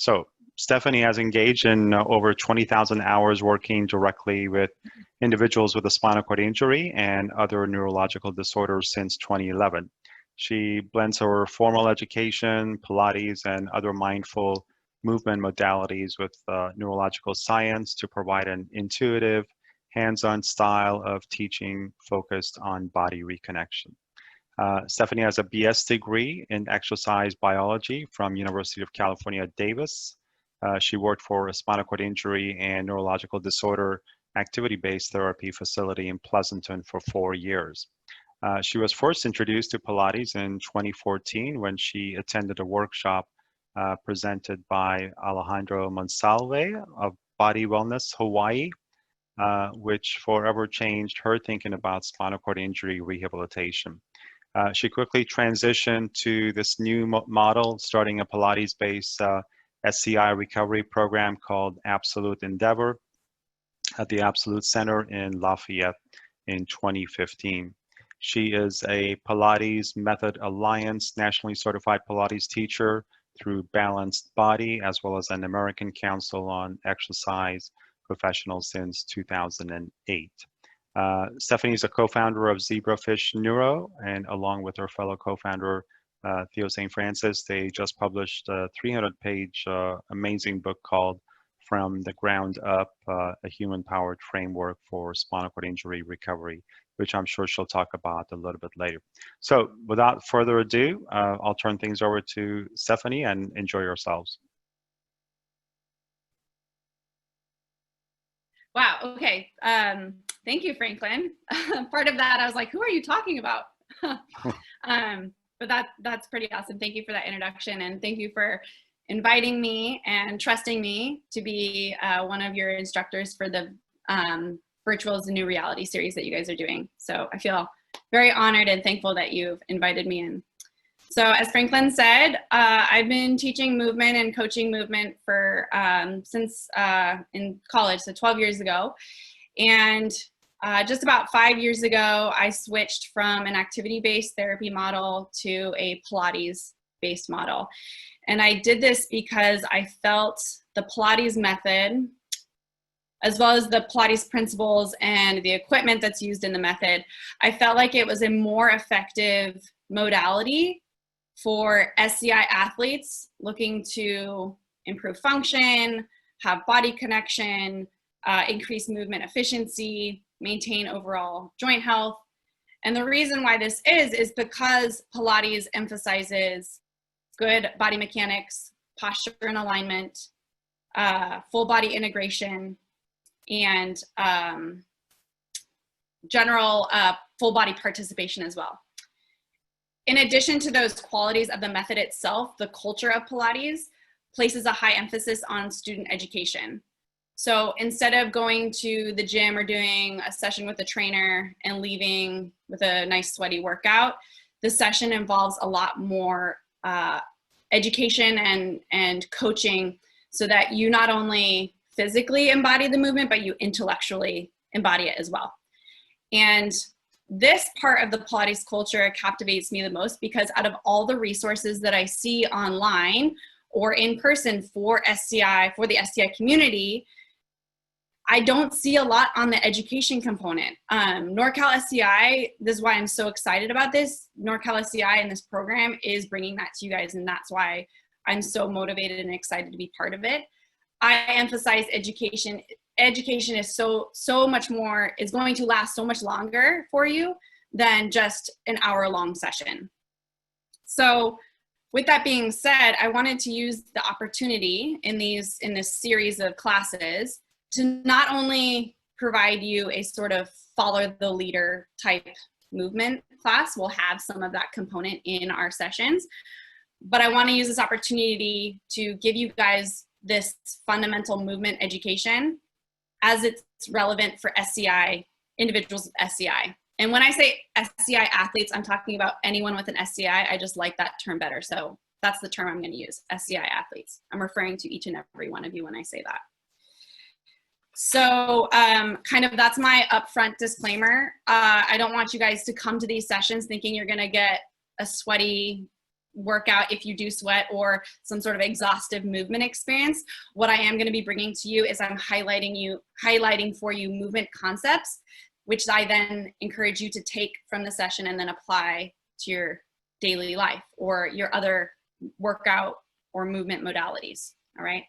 So Stephanie has engaged in over 20,000 hours working directly with individuals with a spinal cord injury and other neurological disorders since 2011. She blends her formal education, Pilates, and other mindful movement modalities with neurological science to provide an intuitive, hands-on style of teaching focused on body reconnection. Stephanie has a BS degree in exercise biology from University of California, Davis. She worked for a spinal cord injury and neurological disorder activity-based therapy facility in Pleasanton for 4 years. She was first introduced to Pilates in 2014 when she attended a workshop presented by Alejandro Monsalve of Body Wellness Hawaii, which forever changed her thinking about spinal cord injury rehabilitation. She quickly transitioned to this new model, starting a Pilates-based SCI recovery program called Absolute Endeavor at the Absolute Center in Lafayette in 2015. She is a Pilates Method Alliance nationally certified Pilates teacher through Balanced Body, as well as an American Council on Exercise professional since 2008. Stephanie is a co-founder of Zebrafish Neuro, and along with her fellow co-founder, Theo St. Francis, they just published a 300-page amazing book called From the Ground Up, a human-powered framework for spinal cord injury recovery, which I'm sure she'll talk about a little bit later. So without further ado, I'll turn things over to Stephanie and enjoy yourselves. Wow, okay. Thank you, Franklin. Part of that, I was like, who are you talking about? But that's pretty awesome. Thank you for that introduction, and thank you for inviting me and trusting me to be one of your instructors for the Virtual is the New Reality series that you guys are doing. So I feel very honored and thankful that you've invited me in. So as Franklin said, I've been teaching movement and coaching movement for since in college, so 12 years ago. And just about 5 years ago, I switched from an activity-based therapy model to a Pilates-based model. And I did this because I felt the Pilates method, as well as the Pilates principles and the equipment that's used in the method, I felt like it was a more effective modality for SCI athletes looking to improve function, have body connection, increase movement efficiency, maintain overall joint health. And the reason why this is because Pilates emphasizes good body mechanics, posture and alignment, full body integration, and general full body participation as well. In addition to those qualities of the method itself, the culture of Pilates places a high emphasis on student education. So instead of going to the gym or doing a session with a trainer and leaving with a nice sweaty workout, the session involves a lot more education and coaching so that you not only physically embody the movement, but you intellectually embody it as well. And this part of the Pilates culture captivates me the most because out of all the resources that I see online or in person for SCI, for the SCI community, I don't see a lot on the education component. NorCal SCI, this is why I'm so excited about this. NorCal SCI and this program is bringing that to you guys, and that's why I'm so motivated and excited to be part of it. I emphasize education. Education is so much more, is going to last so much longer for you than just an hour-long session. So with that being said, I wanted to use the opportunity in this series of classes to not only provide you a sort of follow the leader type movement class, we'll have some of that component in our sessions, but I want to use this opportunity to give you guys this fundamental movement education as it's relevant for SCI, individuals with SCI. And when I say SCI athletes, I'm talking about anyone with an SCI. I just like that term better. So that's the term I'm going to use, SCI athletes. I'm referring to each and every one of you when I say that. So kind of that's my upfront disclaimer. I don't want you guys to come to these sessions thinking you're going to get a sweaty workout if you do sweat or some sort of exhaustive movement experience. What I am going to be bringing to you is I'm highlighting for you movement concepts, which I then encourage you to take from the session and then apply to your daily life or your other workout or movement modalities. All right.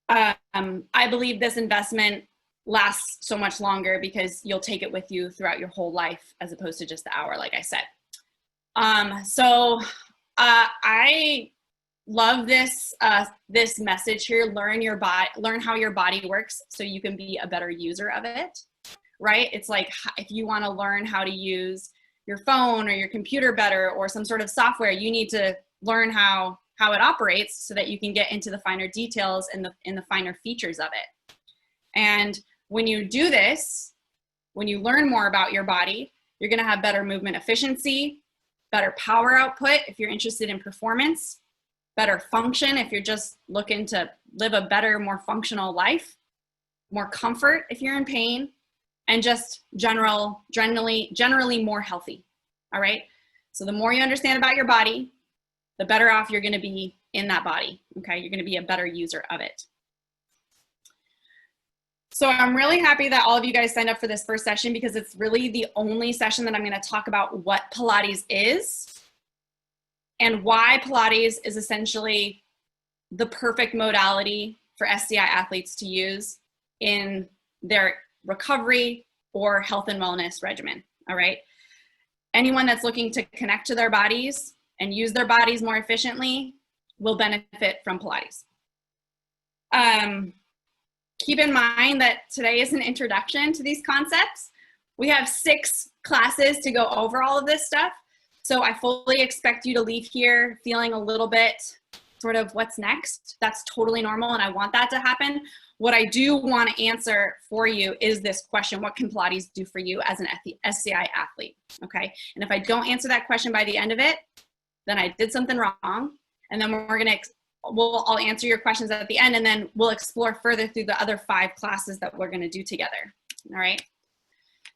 I believe this investment lasts so much longer because you'll take it with you throughout your whole life as opposed to just the hour, like I said. I love this this message here. Learn how your body works so you can be a better user of it, right? It's like if you want to learn how to use your phone or your computer better or some sort of software, you need to learn how it operates so that you can get into the finer details and the finer features of it. And when you do this, when you learn more about your body, you're going to have better movement efficiency, better power output if you're interested in performance, better function if you're just looking to live a better, more functional life, more comfort if you're in pain, and just generally more healthy. All right. So the more you understand about your body, the better off you're going to be in that body. Okay. You're going to be a better user of it. So I'm really happy that all of you guys signed up for this first session because it's really the only session that I'm going to talk about what Pilates is and why Pilates is essentially the perfect modality for SCI athletes to use in their recovery or health and wellness regimen. All right. Anyone that's looking to connect to their bodies and use their bodies more efficiently will benefit from Pilates. Keep in mind that today is an introduction to these concepts. We have 6 classes to go over all of this stuff. So I fully expect you to leave here feeling a little bit sort of what's next. That's totally normal and I want that to happen. What I do want to answer for you is this question: what can Pilates do for you as an SCI athlete? Okay. And if I don't answer that question by the end of it, then I did something wrong. And then I'll answer your questions at the end, and then we'll explore further through the other 5 classes that we're going to do together. All right.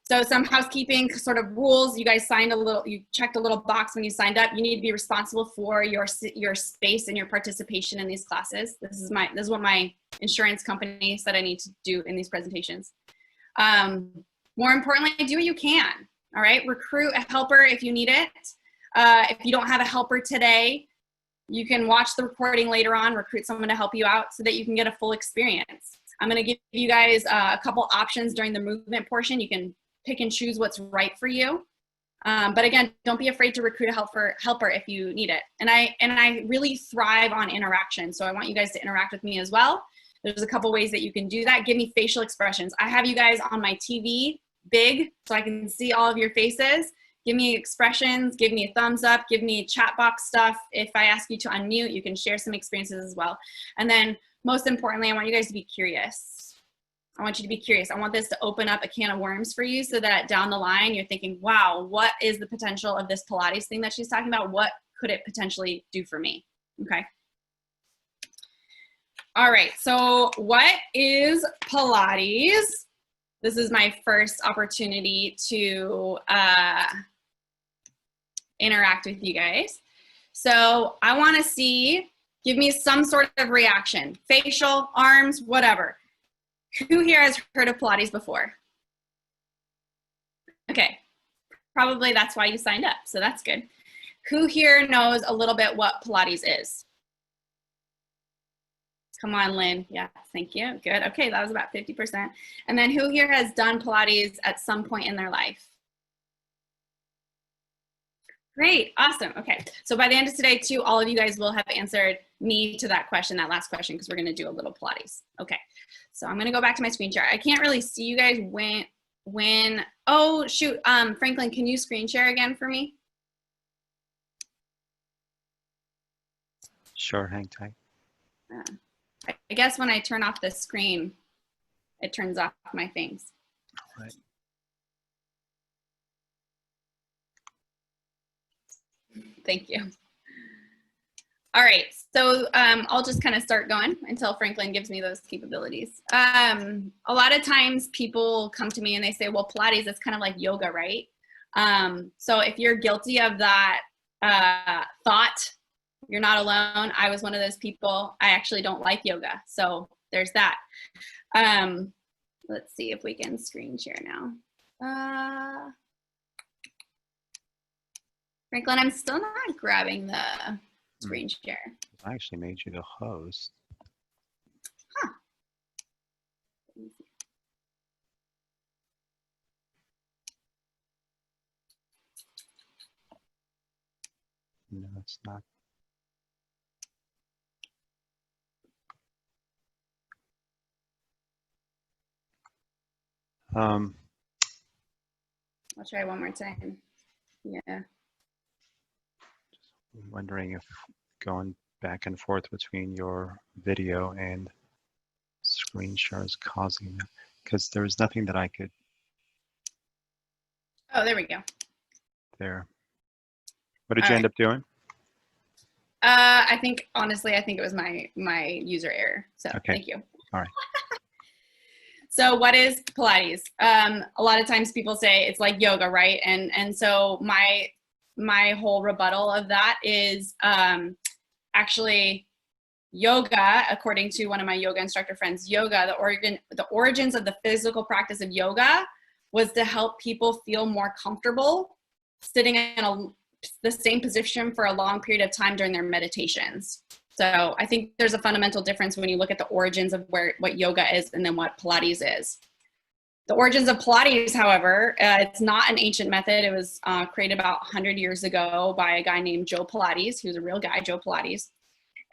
So some housekeeping sort of rules. You guys you checked a little box when you signed up. You need to be responsible for your space and your participation in these classes. This is what my insurance company said I need to do in these presentations. More importantly, do what you can. All right. Recruit a helper if you need it. If you don't have a helper today, you can watch the recording later on, recruit someone to help you out so that you can get a full experience. I'm going to give you guys a couple options during the movement portion. You can pick and choose what's right for you. But again, don't be afraid to recruit a helper if you need it. And I really thrive on interaction. So I want you guys to interact with me as well. There's a couple ways that you can do that. Give me facial expressions. I have you guys on my TV big so I can see all of your faces. Give me expressions, give me a thumbs up, give me chat box stuff. If I ask you to unmute, you can share some experiences as well. And then most importantly, I want you guys to be curious. I want you to be curious. I want this to open up a can of worms for you so that down the line you're thinking, wow, what is the potential of this Pilates thing that she's talking about? What could it potentially do for me? Okay. All right, so what is Pilates? This is my first opportunity to interact with you guys. So I want to see, give me some sort of reaction, facial, arms, whatever. Who here has heard of Pilates before? Okay, probably that's why you signed up, so that's good. Who here knows a little bit what Pilates is? Come on, Lynn. Yeah, thank you. Good. Okay, that was about 50%. And then who here has done Pilates at some point in their life? Great. Awesome. Okay. So by the end of today, too, all of you guys will have answered me to that question, that last question, because we're going to do a little Pilates. Okay. So I'm going to go back to my screen share. I can't really see you guys when, oh, shoot. Franklin, can you screen share again for me? Sure. Hang tight. I guess when I turn off the screen, it turns off my things. All right. Thank you. All right, so I'll just kind of start going until Franklin gives me those capabilities. A lot of times people come to me and they say, well, Pilates is kind of like yoga, right? So if you're guilty of that thought. You're not alone. I was one of those people. I actually don't like yoga. So there's that. Let's see if we can screen share now. Franklin, I'm still not grabbing the screen share. I actually made you the host. Huh. No, it's not. I'll try one more time. Yeah. I'm wondering if going back and forth between your video and screen share is causing that, because there was nothing that I could. Oh, there we go. There. What did you end up doing? I think, honestly, I think it was my user error. So Okay. Thank you. All right. So what is Pilates? A lot of times people say it's like yoga, right? And so my whole rebuttal of that is actually yoga, according to one of my yoga instructor friends, yoga, the origins of the physical practice of yoga was to help people feel more comfortable sitting in the same position for a long period of time during their meditations. So I think there's a fundamental difference when you look at the origins of what yoga is and then what Pilates is. The origins of Pilates, however, it's not an ancient method. It was created about 100 years ago by a guy named Joe Pilates. He was a real guy, Joe Pilates.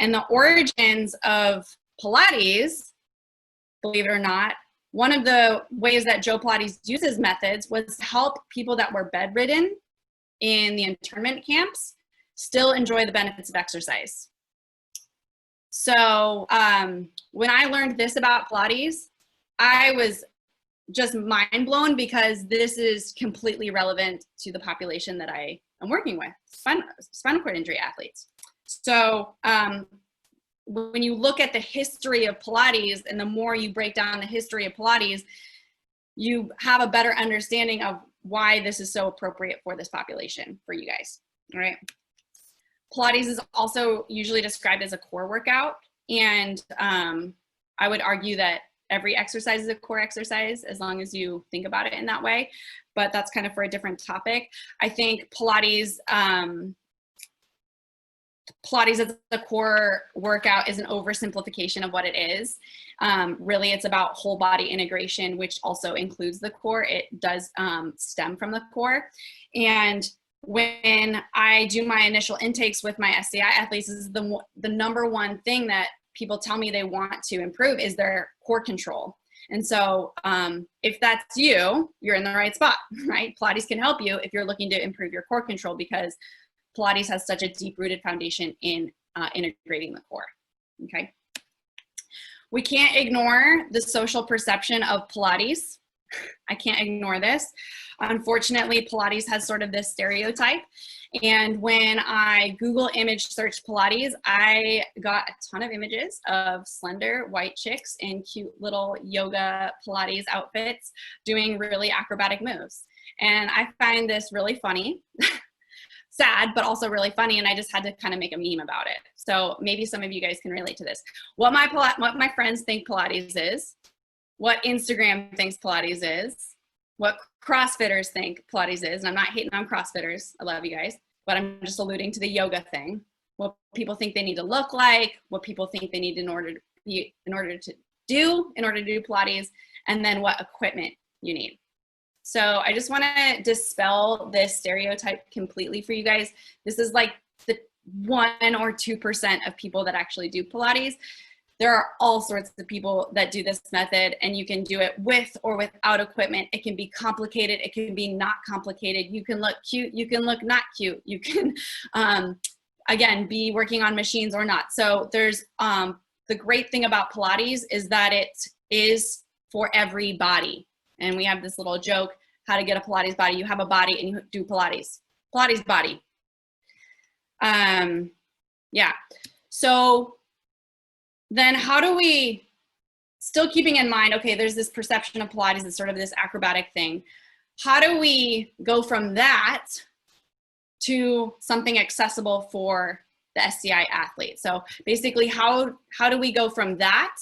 And the origins of Pilates, believe it or not, one of the ways that Joe Pilates uses methods was to help people that were bedridden in the internment camps still enjoy the benefits of exercise. So when I learned this about Pilates, I was just mind blown because this is completely relevant to the population that I am working with, spinal cord injury athletes. So when you look at the history of Pilates and the more you break down the history of Pilates, you have a better understanding of why this is so appropriate for this population, for you guys, all right? Pilates is also usually described as a core workout, and I would argue that every exercise is a core exercise as long as you think about it in that way, but that's kind of for a different topic. I think Pilates as a core workout is an oversimplification of what it is. Really, it's about whole body integration, which also includes the core. It does stem from the core. And when I do my initial intakes with my SCI athletes, this is the number one thing that people tell me they want to improve is their core control. And so if that's you, you're in the right spot, right? Pilates can help you if you're looking to improve your core control because Pilates has such a deep-rooted foundation in integrating the core, okay? We can't ignore the social perception of Pilates. I can't ignore this. Unfortunately, Pilates has sort of this stereotype. And when I Google image search Pilates, I got a ton of images of slender white chicks in cute little yoga Pilates outfits doing really acrobatic moves. And I find this really funny. Sad, but also really funny, and I just had to kind of make a meme about it. So maybe some of you guys can relate to this. What my friends think Pilates is, what Instagram thinks Pilates is, what CrossFitters think Pilates is, and I'm not hating on CrossFitters, I love you guys, but I'm just alluding to the yoga thing, what people think they need to look like, what people think they need in order to do Pilates, and then what equipment you need. So I just want to dispel this stereotype completely for you guys. This is like the 1 or 2% of people that actually do Pilates. There are all sorts of people that do this method, and you can do it with or without equipment. It can be complicated. It can be not complicated. You can look cute. You can look not cute. You can, again, be working on machines or not. So there's the great thing about Pilates is that it is for every body. And we have this little joke, how to get a Pilates body. You have a body and you do Pilates. Pilates body. Yeah. So then how do we, still keeping in mind, okay, there's this perception of Pilates as sort of this acrobatic thing. How do we go from that to something accessible for the SCI athlete. So basically, how do we go from that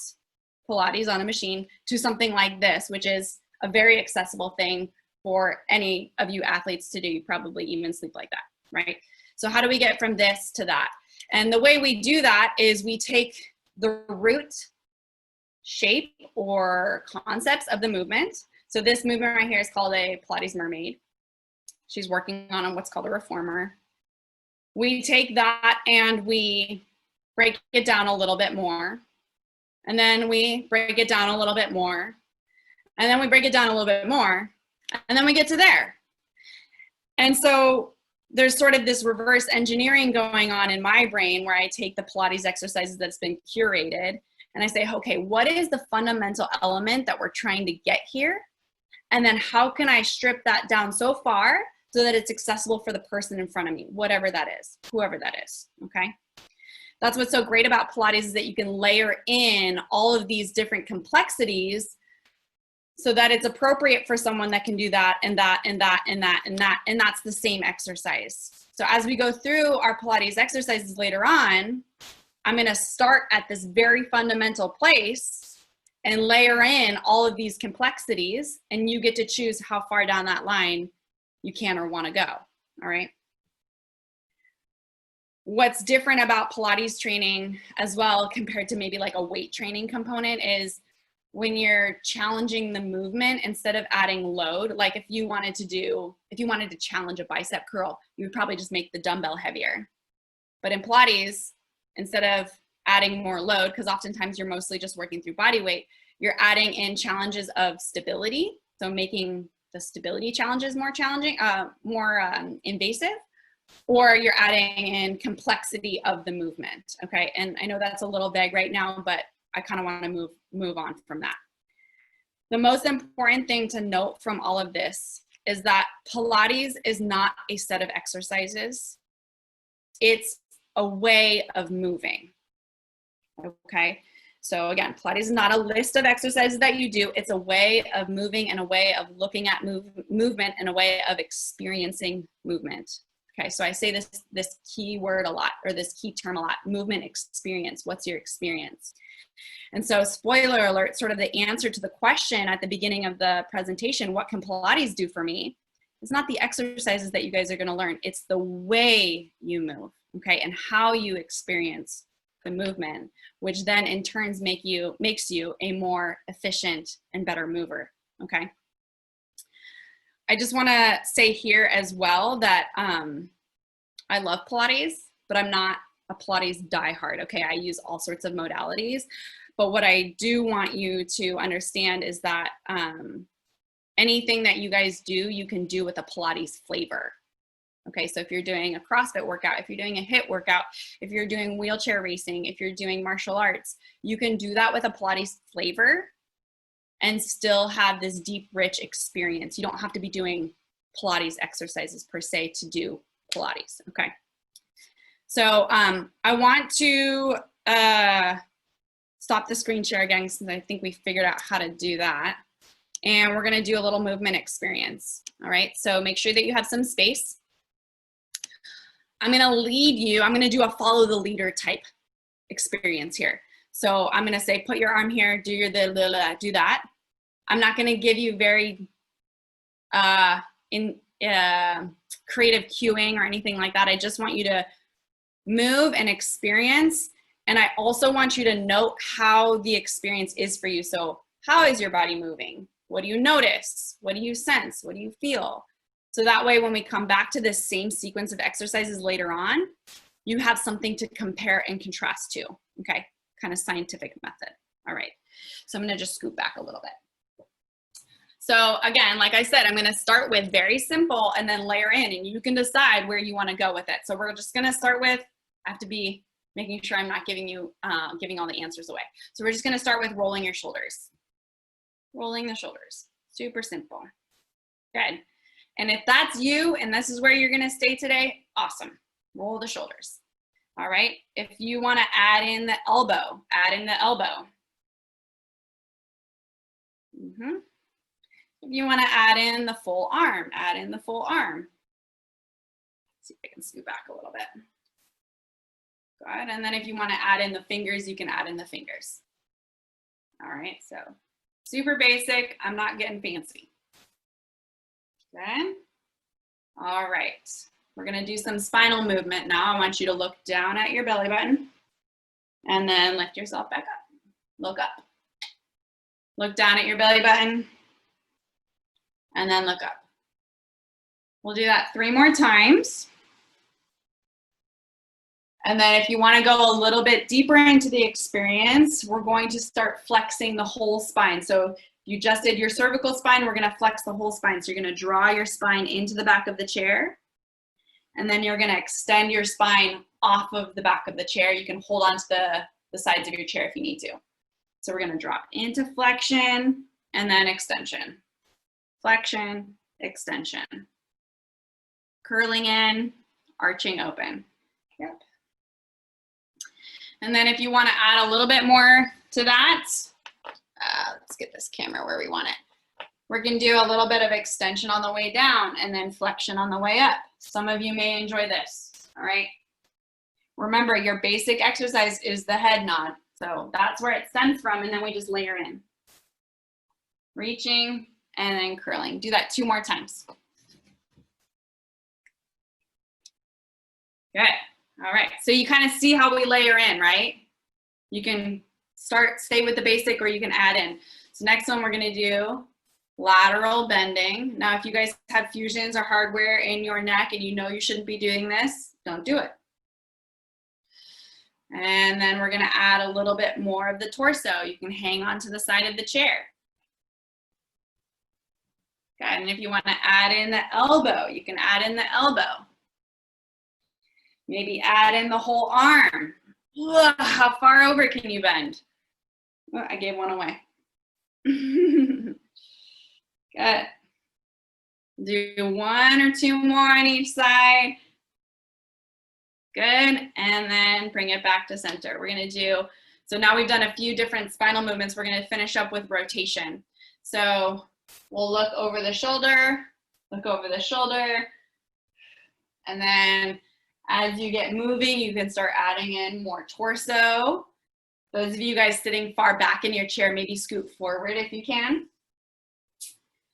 Pilates on a machine to something like this, which is a very accessible thing for any of you athletes to do? You probably even sleep like that, right? So how do we get from this to that? And the way we do that is we take the root shape or concepts of the movement. So this movement right here is called a Pilates mermaid. She's working on what's called a reformer. We take that and we break it down a little bit more. And then we break it down a little bit more. And then we break it down a little bit more. And then we get to there. And so there's sort of this reverse engineering going on in my brain where I take the Pilates exercises that's been curated and I say, okay, what is the fundamental element that we're trying to get here? And then how can I strip that down so far so that it's accessible for the person in front of me, whatever that is, whoever that is, okay? That's what's so great about Pilates is that you can layer in all of these different complexities so that it's appropriate for someone that can do that and that and that and that and that, and that's the same exercise. So as we go through our Pilates exercises later on, I'm gonna start at this very fundamental place and layer in all of these complexities, and you get to choose how far down that line you can or wanna go, all right? What's different about Pilates training as well compared to maybe like a weight training component is when you're challenging the movement instead of adding load. Like if you wanted to challenge a bicep curl, you would probably just make the dumbbell heavier. But in Pilates, instead of adding more load, because oftentimes you're mostly just working through body weight, you're adding in challenges of stability. So making the stability challenges more challenging, more invasive, or you're adding in complexity of the movement, okay? And I know that's a little vague right now, but I kind of want to move on from that. The most important thing to note from all of this is that Pilates is not a set of exercises. It's a way of moving, okay? So again, Pilates is not a list of exercises that you do. It's a way of moving and a way of looking at movement and a way of experiencing movement. Okay, so I say this key word a lot, or this key term a lot, movement experience. What's your experience? And so spoiler alert, sort of the answer to the question at the beginning of the presentation, what can Pilates do for me? It's not the exercises that you guys are gonna learn, it's the way you move, okay? And how you experience the movement, which then in turns makes you a more efficient and better mover, okay? I just want to say here as well that I love Pilates, but I'm not a Pilates diehard, okay? I use all sorts of modalities, but what I do want you to understand is that anything that you guys do, you can do with a Pilates flavor, okay? So if you're doing a CrossFit workout, if you're doing a HIIT workout, if you're doing wheelchair racing, if you're doing martial arts, you can do that with a Pilates flavor and still have this deep, rich experience. You don't have to be doing Pilates exercises per se to do Pilates, okay? So I want to stop the screen share again since I think we figured out how to do that. And we're gonna do a little movement experience, all right? So make sure that you have some space. I'm gonna lead you, I'm gonna do a follow the leader type experience here. So I'm gonna say, put your arm here, do your do that. I'm not gonna give you very creative cueing or anything like that. I just want you to move and experience. And I also want you to note how the experience is for you. So how is your body moving? What do you notice? What do you sense? What do you feel? So that way, when we come back to this same sequence of exercises later on, you have something to compare and contrast to, okay? Kind of scientific method. All right, so I'm gonna just scoot back a little bit. So again, like I said, I'm gonna start with very simple and then layer in, and you can decide where you wanna go with it. So we're just gonna start with, I have to be making sure I'm not giving you, giving all the answers away. So we're just gonna start with rolling your shoulders. Rolling the shoulders, super simple. Good. And if that's you and this is where you're gonna stay today, awesome, roll the shoulders. All right, if you wanna add in the elbow, add in the elbow. If you wanna add in the full arm, add in the full arm. See if I can scoot back a little bit. Good, and then if you want to add in the fingers, you can add in the fingers. All right, so super basic, I'm not getting fancy. Okay, all right. We're gonna do some spinal movement now. I want you to look down at your belly button and then lift yourself back up. Look up. Look down at your belly button and then look up. We'll do that 3 more times. And then if you want to go a little bit deeper into the experience, we're going to start flexing the whole spine. So you just did your cervical spine, we're going to flex the whole spine. So you're going to draw your spine into the back of the chair. And then you're going to extend your spine off of the back of the chair. You can hold on to the sides of your chair if you need to. So we're going to drop into flexion and then extension. Flexion, extension. Curling in, arching open. Yep. And then if you want to add a little bit more to that, let's get this camera where we want it. We're going to do a little bit of extension on the way down and then flexion on the way up. Some of you may enjoy this, all right? Remember, your basic exercise is the head nod. So that's where it stems from, and then we just layer in. Reaching and then curling. Do that 2 more times. Good. All right, so you kind of see how we layer in, right? You can stay with the basic or you can add in. So next one we're gonna do lateral bending. Now, if you guys have fusions or hardware in your neck and you know you shouldn't be doing this, don't do it. And then we're gonna add a little bit more of the torso. You can hang on to the side of the chair. Okay, and if you wanna add in the elbow, you can add in the elbow. Maybe add in the whole arm. Ugh, how far over can you bend? Oh, I gave one away. Good. Do 1 or 2 more on each side. Good, and then bring it back to center. We're gonna do, so now we've done a few different spinal movements. We're gonna finish up with rotation. So we'll look over the shoulder, and then as you get moving, you can start adding in more torso. Those of you guys sitting far back in your chair, maybe scoot forward if you can.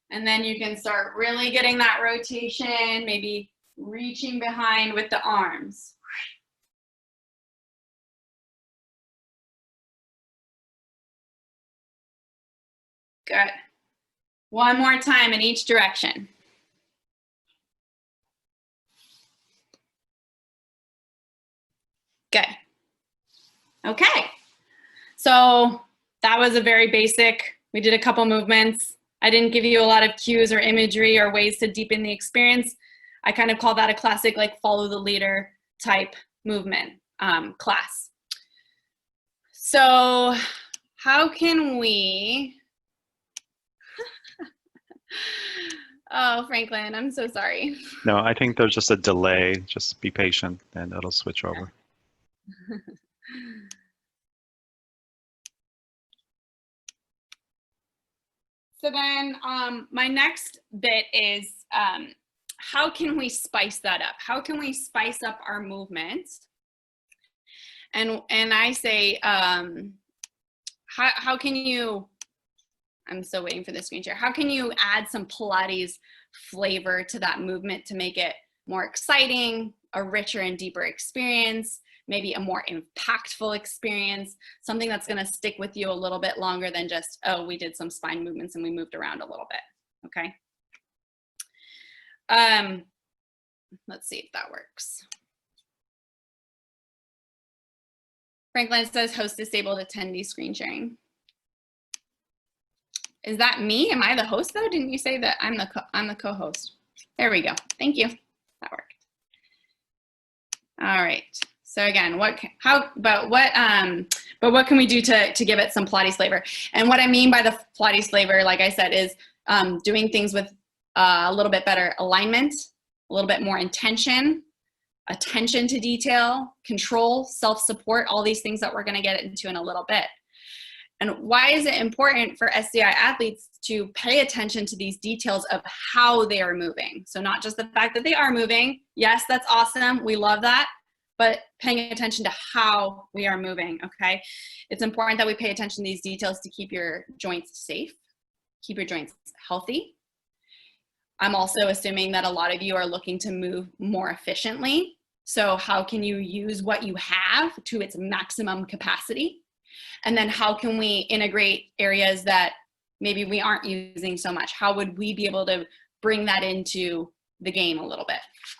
And then you can start really getting that rotation, maybe reaching behind with the arms. Good. 1 more time in each direction. Good. Okay. So that was a very basic, we did a couple movements. I didn't give you a lot of cues or imagery or ways to deepen the experience. I kind of call that a classic, like, follow the leader type movement class. So how can we, oh, Franklin, I'm so sorry. No, I think there's just a delay. Just be patient and it'll switch over. So then my next bit is how can we spice that up? How can we spice up our movements? And I say, how can you, I'm still waiting for the screen share. How can you add some Pilates flavor to that movement to make it more exciting, a richer and deeper experience, maybe a more impactful experience, something that's gonna stick with you a little bit longer than just, oh, we did some spine movements and we moved around a little bit, okay? Let's see if that works. Franklin says host disabled attendee screen sharing. Is that me? Am I the host though? Didn't you say that I'm the co-host? There we go. Thank you. That worked. All right. So again, what can we do to give it some Pilates flavor? And what I mean by the Pilates flavor, like I said, is doing things with a little bit better alignment, a little bit more intention, attention to detail, control, self-support, all these things that we're going to get into in a little bit. And why is it important for SCI athletes to pay attention to these details of how they are moving? So not just the fact that they are moving. Yes, that's awesome. We love that. But paying attention to how we are moving, okay? It's important that we pay attention to these details to keep your joints safe, keep your joints healthy. I'm also assuming that a lot of you are looking to move more efficiently. So how can you use what you have to its maximum capacity? And then how can we integrate areas that maybe we aren't using so much? How would we be able to bring that into the game a little bit,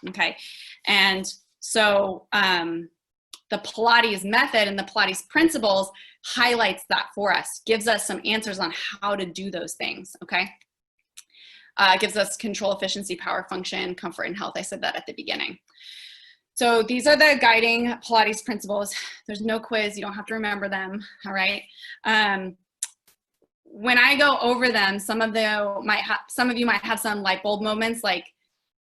okay? And so the Pilates method and the Pilates principles highlights that for us, gives us some answers on how to do those things, okay? Gives us control, efficiency, power, function, comfort, and health. I said that at the beginning. So these are the guiding Pilates principles. There's no quiz. You don't have to remember them, all right? When I go over them, some of you might have some light bulb moments like,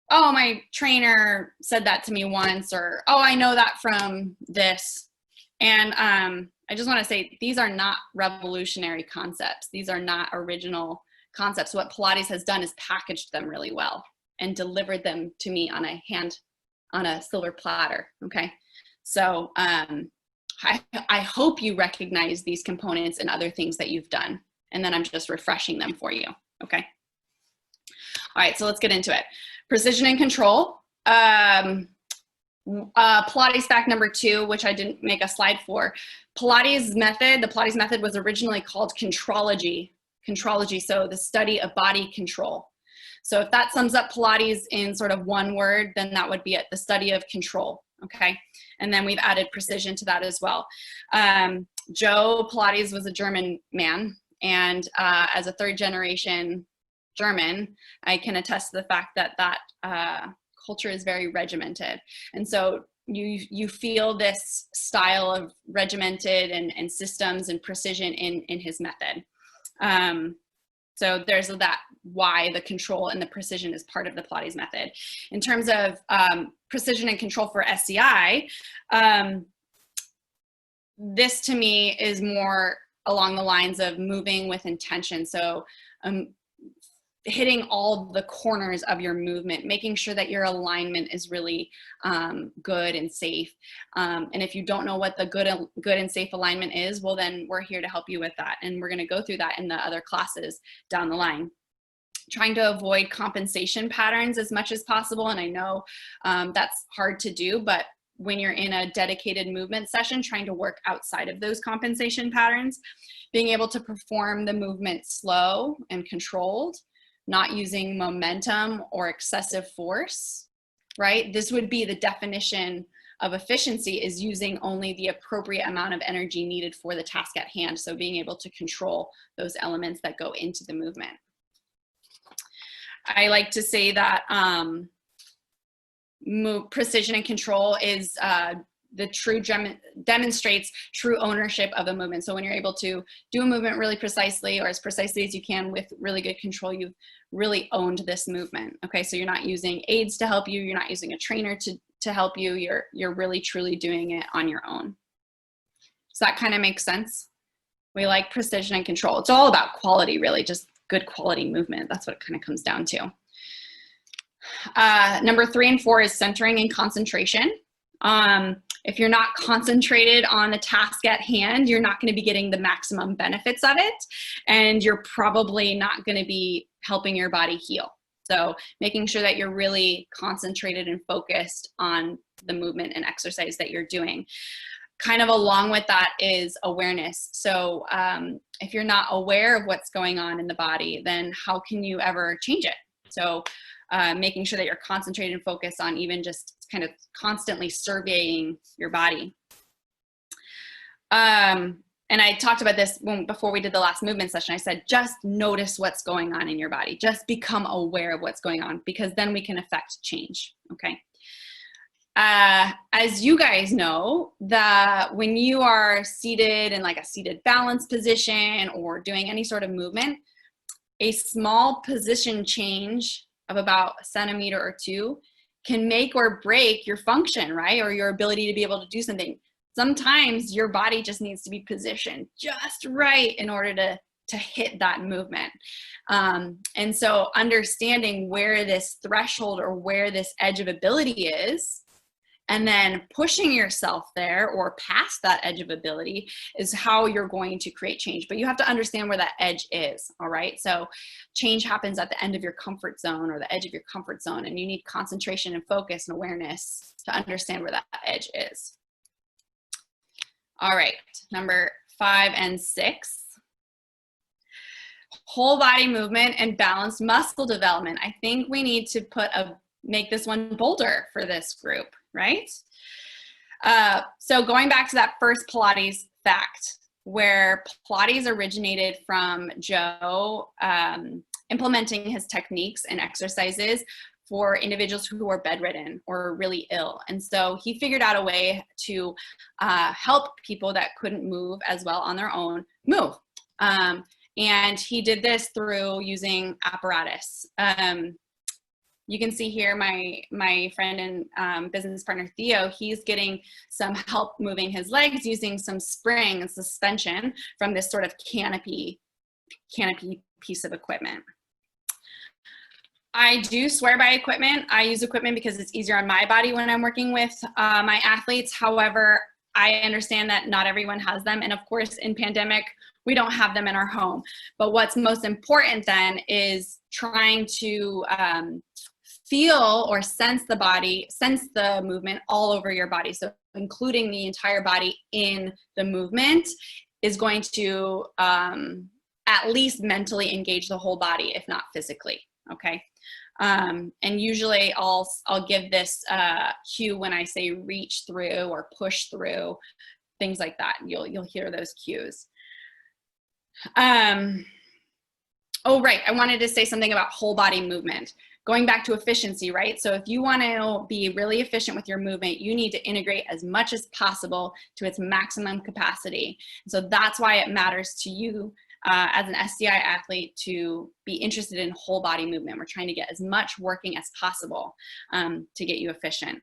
oh, my trainer said that to me once, or, oh, I know that from this. And I just want to say, these are not revolutionary concepts. These are not original concepts. What Pilates has done is packaged them really well and delivered them to me on a silver platter, okay? So I hope you recognize these components and other things that you've done, and then I'm just refreshing them for you, okay? All right, so let's get into it. Precision and control. Pilates fact number 2, which I didn't make a slide for. The Pilates method was originally called contrology, so the study of body control. So if that sums up Pilates in sort of one word, then that would be it, the study of control, okay? And then we've added precision to that as well. Joe Pilates was a German man, and as a 3rd generation German, I can attest to the fact that culture is very regimented. And so you feel this style of regimented and systems and precision in his method. So there's that why the control and the precision is part of the Pilates method. In terms of precision and control for SCI, this to me is more along the lines of moving with intention. So hitting all the corners of your movement, making sure that your alignment is really good and safe. And if you don't know what the good and safe alignment is, well, then we're here to help you with that. And we're going to go through that in the other classes down the line. Trying to avoid compensation patterns as much as possible. And I know that's hard to do, but when you're in a dedicated movement session, trying to work outside of those compensation patterns, being able to perform the movement slow and controlled, not using momentum or excessive force, right? This would be the definition of efficiency, is using only the appropriate amount of energy needed for the task at hand. So being able to control those elements that go into the movement. I like to say that precision and control is demonstrates true ownership of a movement. So when you're able to do a movement really precisely, or as precisely as you can with really good control, you've really owned this movement. Okay, so you're not using aids to help you, you're not using a trainer to help you, you're really truly doing it on your own. Does that kind of make sense? We like precision and control. It's all about quality, really, just good quality movement. That's what it kind of comes down to. Number 3 and 4 is centering and concentration. If you're not concentrated on the task at hand, you're not going to be getting the maximum benefits of it, and you're probably not going to be helping your body heal. So making sure that you're really concentrated and focused on the movement and exercise that you're doing. Kind of along with that is awareness. So if you're not aware of what's going on in the body, then how can you ever change it? So making sure that you're concentrated and focused on even just kind of constantly surveying your body. And I talked about this before we did the last movement session. I said, just notice what's going on in your body. Just become aware of what's going on, because then we can affect change, okay? As you guys know, that when you are seated in like a seated balance position or doing any sort of movement, a small position change of about a centimeter or 2 can make or break your function, right? Or your ability to be able to do something. sometimes your body just needs to be positioned just right in order to hit that movement. And so understanding where this threshold or where this edge of ability is, and then pushing yourself there or past that edge of ability is how you're going to create change. But you have to understand where that edge is, all right? So change happens at the end of your comfort zone or the edge of your comfort zone, and you need concentration and focus and awareness to understand where that edge is. All right, number 5 and 6. Whole body movement and balanced muscle development. I think we need to make this one bolder for this group, right? So going back to that first Pilates fact, where Pilates originated from Joe implementing his techniques and exercises for individuals who are bedridden or really ill. And so he figured out a way to help people that couldn't move as well on their own move. And he did this through using apparatus. You can see here my friend and business partner, Theo, he's getting some help moving his legs using some spring and suspension from this sort of canopy piece of equipment. I do swear by equipment. I use equipment because it's easier on my body when I'm working with my athletes. However, I understand that not everyone has them. And of course, in pandemic, we don't have them in our home. But what's most important then is trying to feel or sense the body, sense the movement all over your body. So including the entire body in the movement is going to at least mentally engage the whole body, if not physically, okay? And usually I'll give this cue when I say reach through or push through, things like that. You'll hear those cues. Oh, right, I wanted to say something about whole body movement. Going back to efficiency, right? So if you want to be really efficient with your movement, you need to integrate as much as possible to its maximum capacity. So that's why it matters to you as an SCI athlete to be interested in whole body movement. We're trying to get as much working as possible to get you efficient.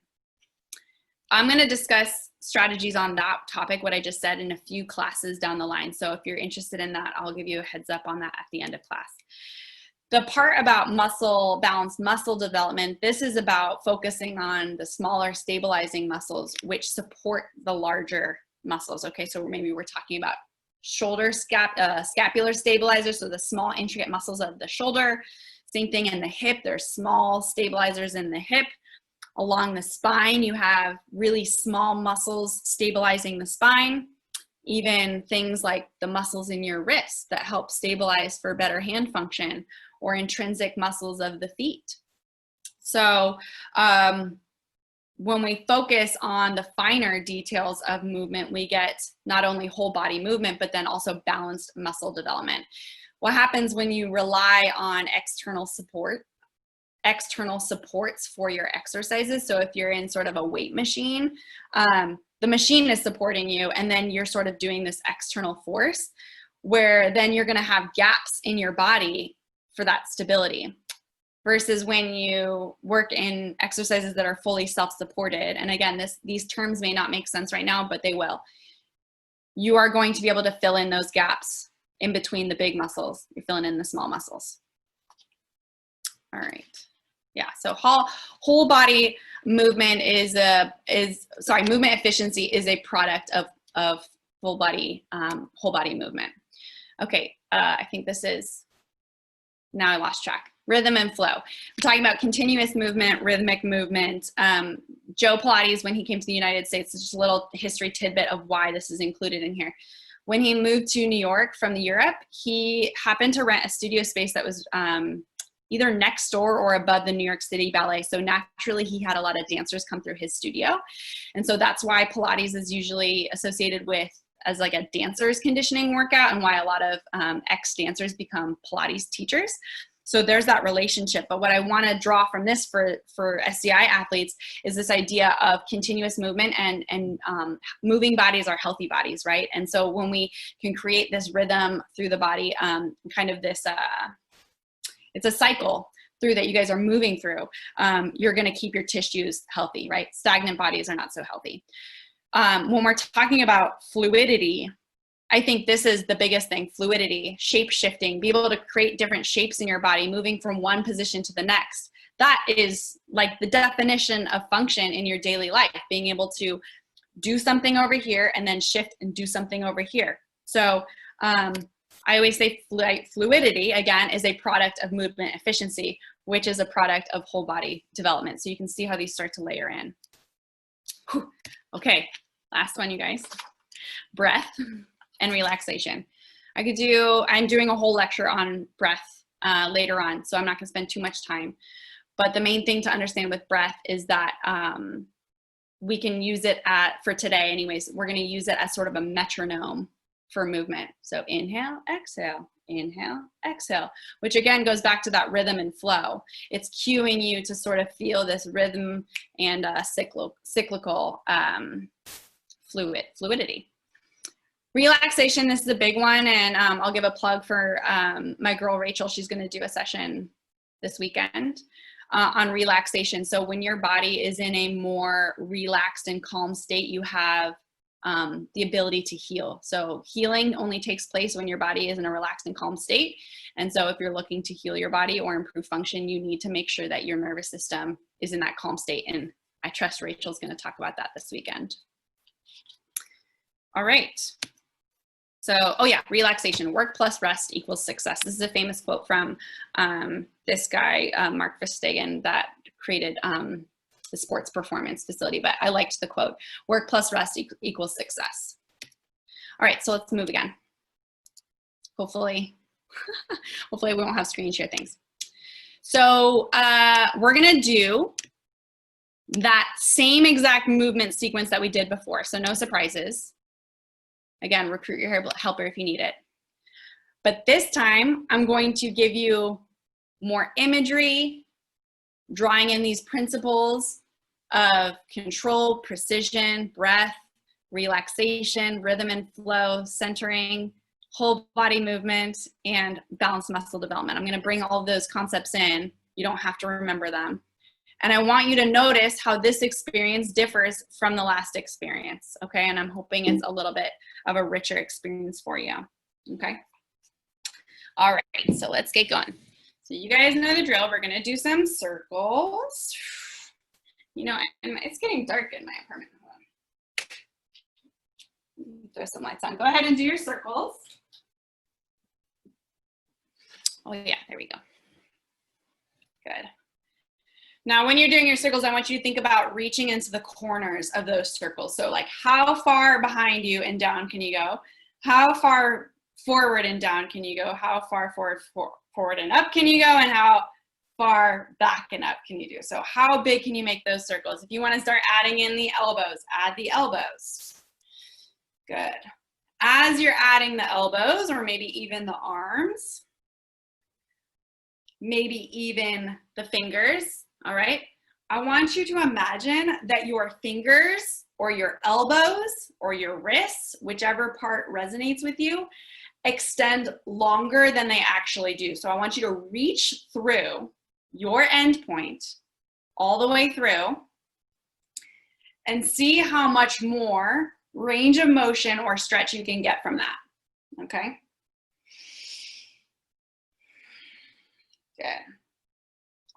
I'm going to discuss strategies on that topic, what I just said, in a few classes down the line. So if you're interested in that, I'll give you a heads up on that at the end of class. The part about balanced muscle development, this is about focusing on the smaller stabilizing muscles which support the larger muscles. Okay, so maybe we're talking about shoulder scapular stabilizers, so the small intricate muscles of the shoulder. Same thing in the hip, there's small stabilizers in the hip. Along the spine, you have really small muscles stabilizing the spine. Even things like the muscles in your wrist that help stabilize for better hand function, or intrinsic muscles of the feet. So when we focus on the finer details of movement, we get not only whole body movement, but then also balanced muscle development. What happens when you rely on external supports for your exercises? So if you're in sort of a weight machine, the machine is supporting you, and then you're sort of doing this external force, where then you're going to have gaps in your body for that stability. Versus when you work in exercises that are fully self-supported, and again, these terms may not make sense right now, but they will. You are going to be able to fill in those gaps in between the big muscles. You're filling in the small muscles. All right. Yeah, so whole body movement movement efficiency is a product of full body movement. Okay, I think this is, now I lost track. Rhythm and flow. We're talking about continuous movement, rhythmic movement. Joe Pilates, when he came to the United States, just a little history tidbit of why this is included in here. When he moved to New York from Europe, he happened to rent a studio space that was either next door or above the New York City Ballet. So naturally, he had a lot of dancers come through his studio. And so that's why Pilates is usually associated with as like a dancer's conditioning workout, and why a lot of ex-dancers become Pilates teachers. So there's that relationship. But what I want to draw from this for SCI athletes is this idea of continuous movement, and moving bodies are healthy bodies, right? And so when we can create this rhythm through the body, kind of this, it's a cycle through that you guys are moving through, you're going to keep your tissues healthy, right? Stagnant bodies are not so healthy. when we're talking about fluidity, I think this is the biggest thing, fluidity, shape shifting, be able to create different shapes in your body, moving from one position to the next. That is like the definition of function in your daily life, being able to do something over here and then shift and do something over here. So I always say fluidity, again, is a product of movement efficiency, which is a product of whole body development. So you can see how these start to layer in. Whew. Okay, last one, you guys. Breath and relaxation. I'm doing a whole lecture on breath later on, so I'm not gonna spend too much time. But the main thing to understand with breath is that we can use it for today anyways, we're gonna use it as sort of a metronome for movement. So inhale, exhale, which again goes back to that rhythm and flow. It's cueing you to sort of feel this rhythm and cyclical fluidity. Relaxation, this is a big one, and I'll give a plug for my girl Rachel. She's going to do a session this weekend on relaxation. So when your body is in a more relaxed and calm state, you have the ability to heal. So healing only takes place when your body is in a relaxed and calm state. And so if you're looking to heal your body or improve function, you need to make sure that your nervous system is in that calm state. And I trust Rachel's going to talk about that this weekend. All right. So, oh yeah, relaxation, work plus rest equals success. This is a famous quote from this guy, Mark Verstegen, that created the sports performance facility, but I liked the quote, work plus rest equals success. All right, so let's move again. Hopefully we won't have screen share things. So we're gonna do that same exact movement sequence that we did before, so no surprises. Again, recruit your helper if you need it. But this time, I'm going to give you more imagery, drawing in these principles of control, precision, breath, relaxation, rhythm and flow, centering, whole body movement, and balanced muscle development. I'm going to bring all of those concepts in. You don't have to remember them. And I want you to notice how this experience differs from the last experience, okay? And I'm hoping it's a little bit of a richer experience for you, okay? All right, so let's get going. So you guys know the drill. We're gonna do some circles. You know, it's getting dark in my apartment. Throw some lights on. Go ahead and do your circles. Oh yeah, there we go. Good. Now, when you're doing your circles, I want you to think about reaching into the corners of those circles. So like how far behind you and down can you go? How far forward and down can you go? How far forward and up can you go? And how far back and up can you do? So how big can you make those circles? If you want to start adding in the elbows, add the elbows. Good. As you're adding the elbows, or maybe even the arms, maybe even the fingers, all right? I want you to imagine that your fingers or your elbows or your wrists, whichever part resonates with you, extend longer than they actually do. So I want you to reach through your end point all the way through and see how much more range of motion or stretch you can get from that, okay? Good.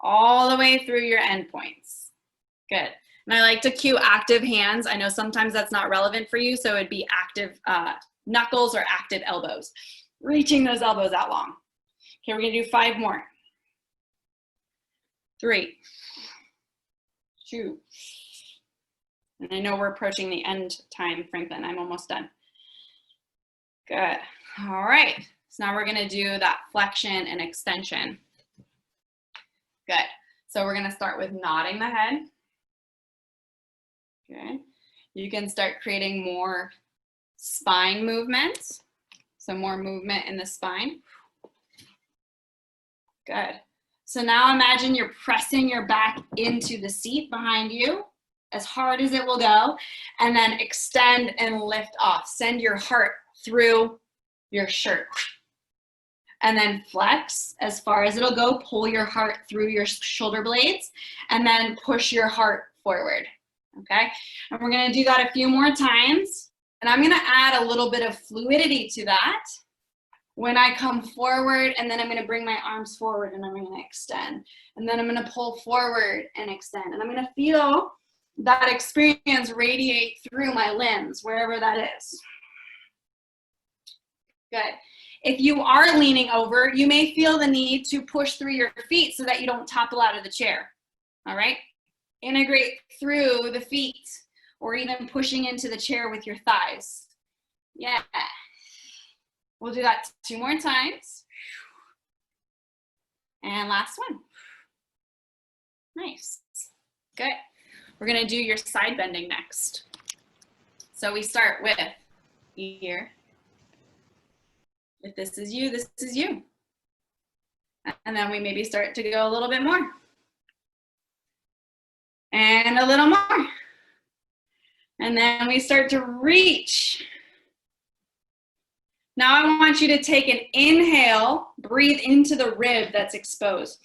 All the way through your endpoints. Good. And I like to cue active hands. I know sometimes that's not relevant for you, so it'd be active knuckles or active elbows. Reaching those elbows out long. Okay, we're gonna do 5 more. 3, 2. And I know we're approaching the end time, Franklin. I'm almost done. Good. All right. So now we're gonna do that flexion and extension. Good. So we're going to start with nodding the head. Okay. You can start creating more spine movements. So more movement in the spine. Good. So now imagine you're pressing your back into the seat behind you as hard as it will go, and then extend and lift off. Send your heart through your shirt. And then flex as far as it'll go. Pull your heart through your shoulder blades and then push your heart forward. okay? And we're gonna do that a few more times. And I'm gonna add a little bit of fluidity to that when I come forward, and then I'm gonna bring my arms forward and I'm gonna extend. And then I'm gonna pull forward and extend. And I'm gonna feel that experience radiate through my limbs, wherever that is. Good. If you are leaning over, you may feel the need to push through your feet so that you don't topple out of the chair. All right? Integrate through the feet, or even pushing into the chair with your thighs. Yeah. We'll do that 2 more times. And last one. Nice. Good. We're gonna do your side bending next. So we start with here. If this is you, this is you. And then we maybe start to go a little bit more. And a little more. And then we start to reach. Now I want you to take an inhale, breathe into the rib that's exposed.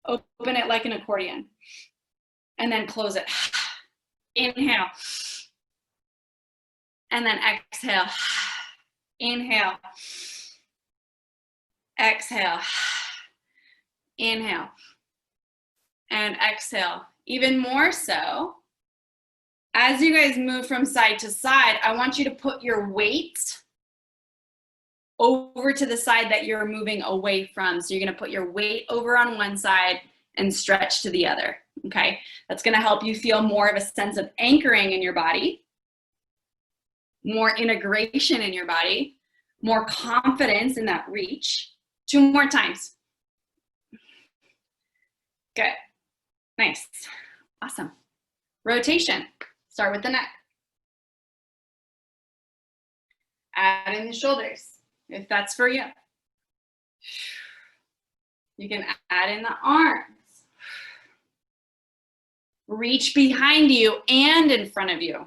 Open it like an accordion. And then close it. Inhale. And then exhale. Inhale. Exhale. Inhale. And exhale. Even more so, as you guys move from side to side, I want you to put your weight over to the side that you're moving away from. So you're gonna put your weight over on one side and stretch to the other, okay? That's gonna help you feel more of a sense of anchoring in your body, more integration in your body, more confidence in that reach. 2 more times. Good. Nice. Awesome. Rotation. Start with the neck. Add in the shoulders, if that's for you. You can add in the arms. Reach behind you and in front of you.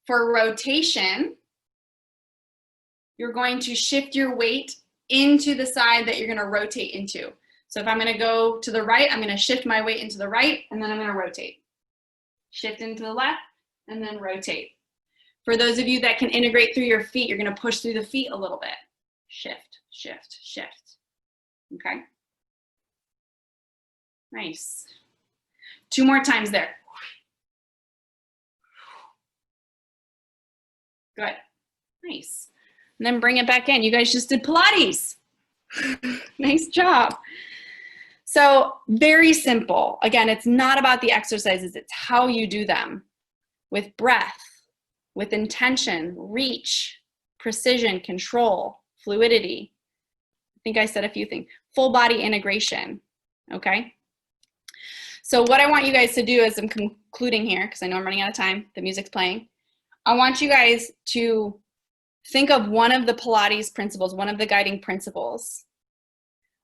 For rotation, you're going to shift your weight into the side that you're going to rotate into. So if I'm going to go to the right, I'm going to shift my weight into the right, and then I'm going to rotate. Shift into the left, and then rotate. For those of you that can integrate through your feet, you're going to push through the feet a little bit. Shift, shift, shift. Okay? Nice. 2 more times there. Good. Nice. And then bring it back in. You guys just did Pilates. Nice job. So very simple. Again, it's not about the exercises. It's how you do them. With breath, with intention, reach, precision, control, fluidity. I think I said a few things. Full body integration. Okay? So what I want you guys to do as I'm concluding here, because I know I'm running out of time, the music's playing. I want you guys to think of one of the Pilates principles, one of the guiding principles.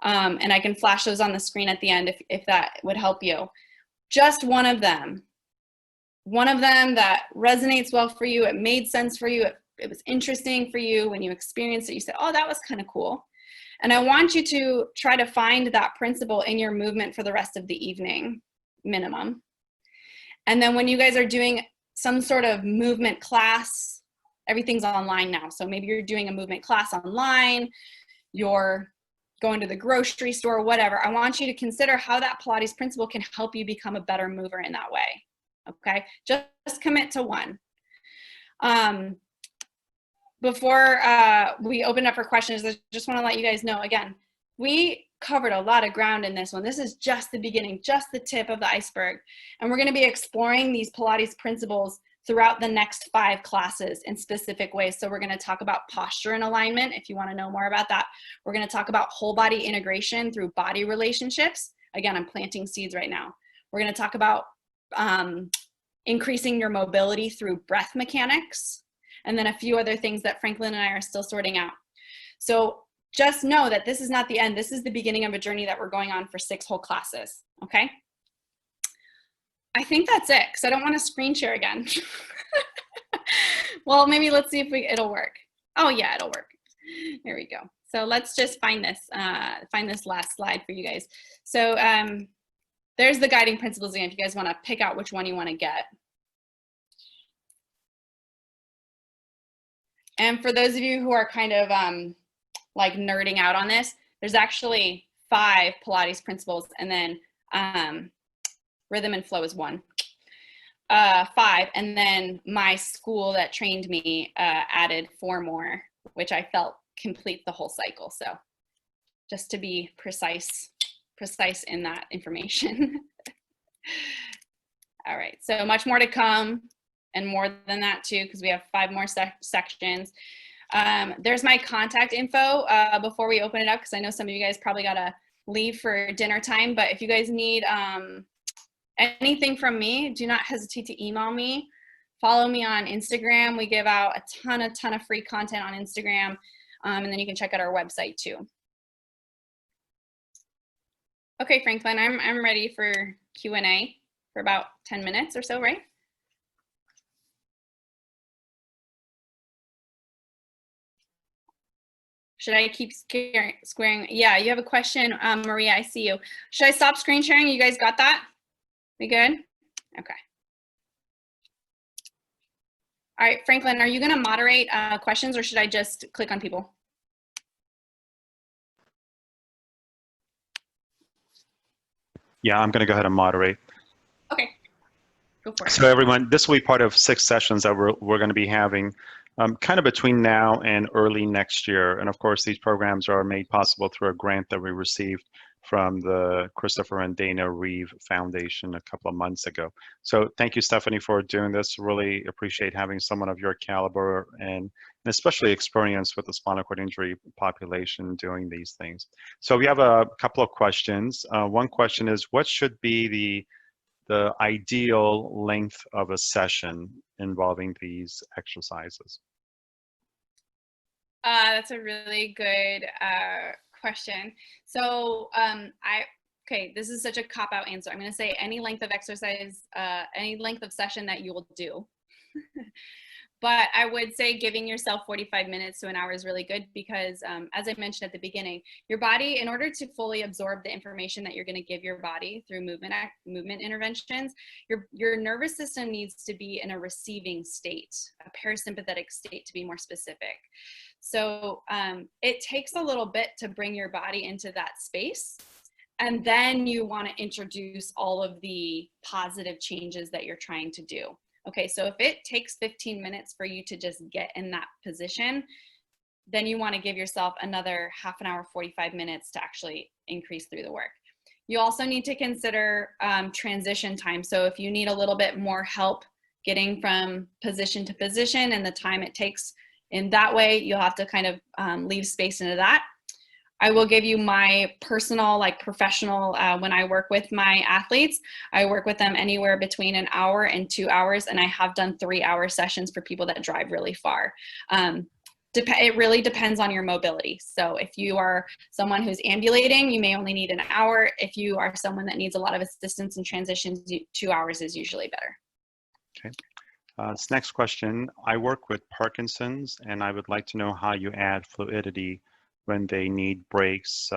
And I can flash those on the screen at the end if that would help you. Just one of them. One of them that resonates well for you, it made sense for you, it was interesting for you when you experienced it, you said, oh, that was kind of cool. And I want you to try to find that principle in your movement for the rest of the evening, minimum. And then when you guys are doing some sort of movement class, everything's online now. So maybe you're doing a movement class online, you're going to the grocery store, whatever. I want you to consider how that Pilates principle can help you become a better mover in that way. Okay, just commit to one. Before we open up for questions, I just want to let you guys know, again, we covered a lot of ground in this one. This is just the beginning, just the tip of the iceberg. And we're going to be exploring these Pilates principles throughout the next 5 classes in specific ways. So we're going to talk about posture and alignment, if you want to know more about that. We're going to talk about whole body integration through body relationships. Again, I'm planting seeds right now. We're going to talk about increasing your mobility through breath mechanics, and then a few other things that Franklin and I are still sorting out. So just know that this is not the end. This is the beginning of a journey that we're going on for 6 whole classes, okay? I think that's it, because I don't want to screen share again. Well, maybe let's see if it'll work. Oh yeah, it'll work. There we go. So let's just find this last slide for you guys. So there's the guiding principles again, if you guys want to pick out which one you want to get. And for those of you who are kind of like nerding out on this, there's actually 5 Pilates principles, and then rhythm and flow is 1. 5, and then my school that trained me added 4 more, which I felt complete the whole cycle. So just to be precise in that information. All right, so much more to come, and more than that too, because we have 5 more sections. There's my contact info before we open it up, because I know some of you guys probably gotta leave for dinner time, but if you guys need anything from me, do not hesitate to email me. Follow me on Instagram. We give out a ton of free content on Instagram, and then you can check out our website too. Okay, Franklin, I'm ready for Q&A for about 10 minutes or so, right? Should I keep squaring? Yeah, you have a question, Maria, I see you. Should I stop screen sharing? You guys got that? We good? Okay. All right, Franklin, are you gonna moderate questions, or should I just click on people? Yeah, I'm going to go ahead and moderate. Okay, go for it. So everyone, this will be part of 6 sessions that we're going to be having kind of between now and early next year. And of course, these programs are made possible through a grant that we received from the Christopher and Dana Reeve Foundation a couple of months ago. So thank you, Stephanie, for doing this. Really appreciate having someone of your caliber and especially experience with the spinal cord injury population doing these things. So we have a couple of questions. One question is, what should be the ideal length of a session involving these exercises? That's a really good question. So okay, this is such a cop-out answer. I'm going to say any length of exercise, any length of session that you will do. But I would say giving yourself 45 minutes to an hour is really good, because as I mentioned at the beginning, your body, in order to fully absorb the information that you're going to give your body through movement interventions, your nervous system needs to be in a receiving state, a parasympathetic state to be more specific. So it takes a little bit to bring your body into that space. And then you want to introduce all of the positive changes that you're trying to do. Okay, so if it takes 15 minutes for you to just get in that position, then you want to give yourself another half an hour, 45 minutes to actually increase through the work. You also need to consider transition time. So if you need a little bit more help getting from position to position and the time it takes in that way, you'll have to kind of leave space into that. I will give you my personal, like professional, when I work with my athletes, I work with them anywhere between an hour and 2 hours, and I have done 3-hour sessions for people that drive really far. It really depends on your mobility. So if you are someone who's ambulating, you may only need an hour. If you are someone that needs a lot of assistance in transitions, 2 hours is usually better. Okay. This next question, I work with Parkinson's, and I would like to know how you add fluidity when they need breaks